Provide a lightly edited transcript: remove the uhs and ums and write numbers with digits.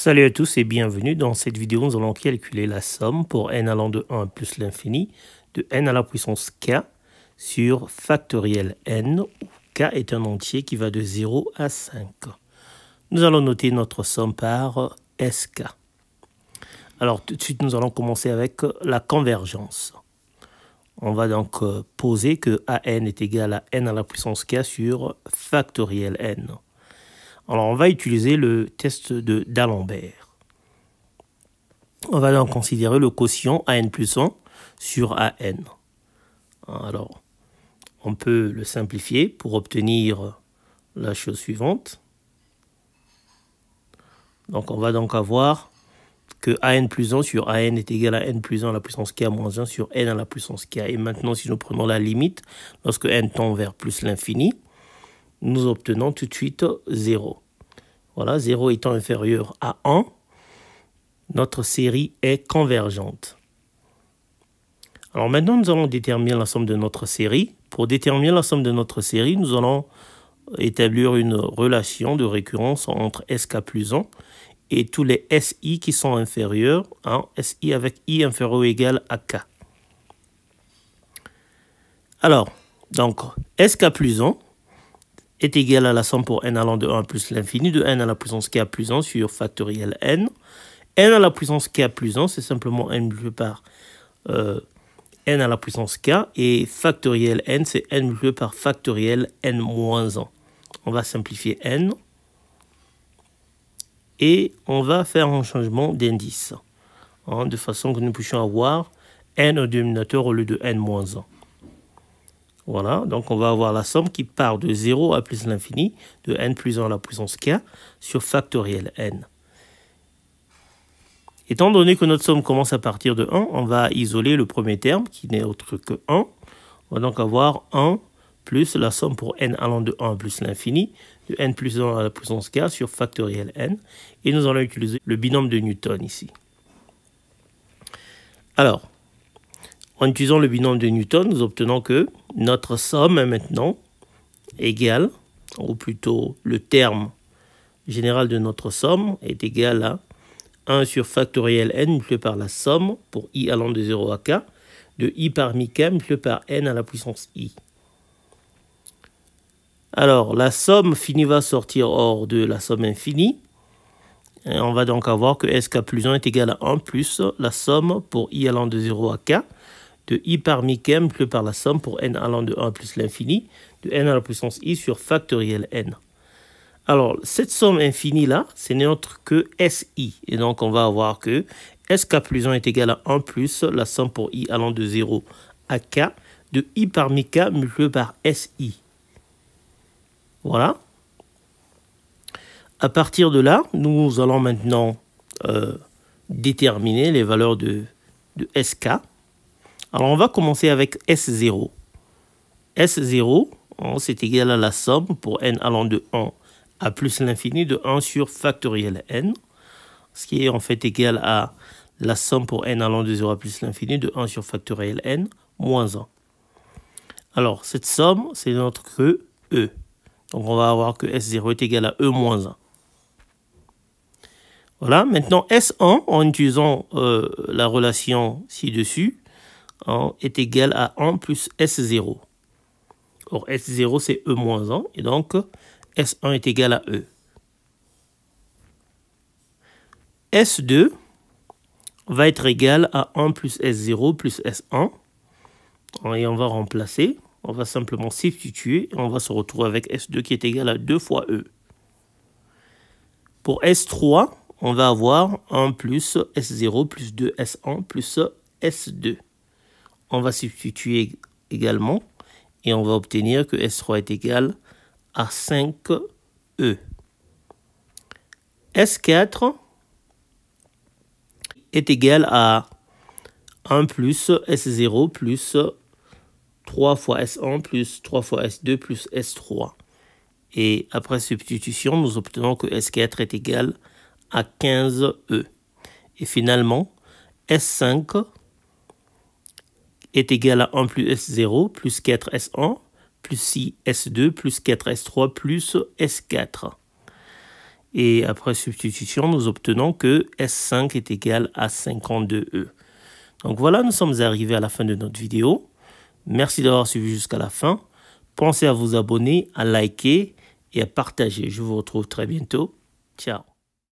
Salut à tous et bienvenue. Dans cette vidéo, nous allons calculer la somme pour n allant de 1 plus l'infini de n à la puissance k sur factoriel n, où k est un entier qui va de 0 à 5. Nous allons noter notre somme par sk. Alors tout de suite, nous allons commencer avec la convergence. On va donc poser que an est égal à n à la puissance k sur factoriel n. Alors, on va utiliser le test d'Alembert. On va donc considérer le quotient an plus 1 sur an. Alors, on peut le simplifier pour obtenir la chose suivante. Donc, on va donc avoir que an plus 1 sur an est égal à n plus 1 à la puissance k moins 1 sur n à la puissance k. Et maintenant, si nous prenons la limite, lorsque n tend vers plus l'infini, nous obtenons tout de suite 0. Voilà, 0 étant inférieur à 1, notre série est convergente. Alors maintenant, nous allons déterminer la somme de notre série. Pour déterminer la somme de notre série, nous allons établir une relation de récurrence entre sk plus 1 et tous les si qui sont inférieurs, si avec i inférieur ou égal à k. Alors, donc, sk plus 1 est égal à la somme pour n allant de 1 plus l'infini de n à la puissance k plus 1 sur factoriel n. N à la puissance k plus 1, c'est simplement n multiplié par n à la puissance k. Et factoriel n, c'est n multiplié par factoriel n moins 1. On va simplifier n. Et on va faire un changement d'indice. De façon que nous puissions avoir n au dénominateur au lieu de n moins 1. Voilà, donc on va avoir la somme qui part de 0 à plus l'infini de n plus 1 à la puissance k sur factoriel n. Étant donné que notre somme commence à partir de 1, on va isoler le premier terme qui n'est autre que 1. On va donc avoir 1 plus la somme pour n allant de 1 plus l'infini de n plus 1 à la puissance k sur factoriel n. Et nous allons utiliser le binôme de Newton ici. Alors, en utilisant le binôme de Newton, nous obtenons que notre somme est maintenant égale, ou plutôt le terme général de notre somme est égal à 1 sur factoriel n multiplié par la somme pour i allant de 0 à k de i parmi k multiplié par n à la puissance i. Alors, la somme finie va sortir hors de la somme infinie. Et on va donc avoir que sk plus 1 est égal à 1 plus la somme pour i allant de 0 à k de i parmi k multiplié par la somme pour n allant de 1 plus l'infini de n à la puissance i sur factoriel n. Alors, cette somme infinie-là, ce n'est autre que si. Et donc, on va avoir que sk plus 1 est égal à 1 plus la somme pour i allant de 0 à k de i parmi k multiplié par si. Voilà. À partir de là, nous allons maintenant déterminer les valeurs de sk. Alors, on va commencer avec S0. S0, c'est égal à la somme pour n allant de 1 à plus l'infini de 1 sur factoriel n, ce qui est en fait égal à la somme pour n allant de 0 à plus l'infini de 1 sur factoriel n moins 1. Alors, cette somme, c'est notre que E. Donc, on va avoir que S0 est égal à E moins 1. Voilà, maintenant S1, en utilisant la relation ci-dessus, est égal à 1 plus S0. Or, S0, c'est E moins 1, et donc S1 est égal à E. S2 va être égal à 1 plus S0 plus S1. Et on va remplacer, on va simplement substituer, et on va se retrouver avec S2 qui est égal à 2 fois E. Pour S3, on va avoir 1 plus S0 plus 2S1 plus S2. On va substituer également et on va obtenir que S3 est égal à 5E. S4 est égal à 1 plus S0 plus 3 fois S1 plus 3 fois S2 plus S3. Et après substitution, nous obtenons que S4 est égal à 15E. Et finalement, S5 est égal à 1 plus S0 plus 4S1 plus 6S2 plus 4S3 plus S4. Et après substitution, nous obtenons que S5 est égal à 52E. Donc voilà, nous sommes arrivés à la fin de notre vidéo. Merci d'avoir suivi jusqu'à la fin. Pensez à vous abonner, à liker et à partager. Je vous retrouve très bientôt. Ciao.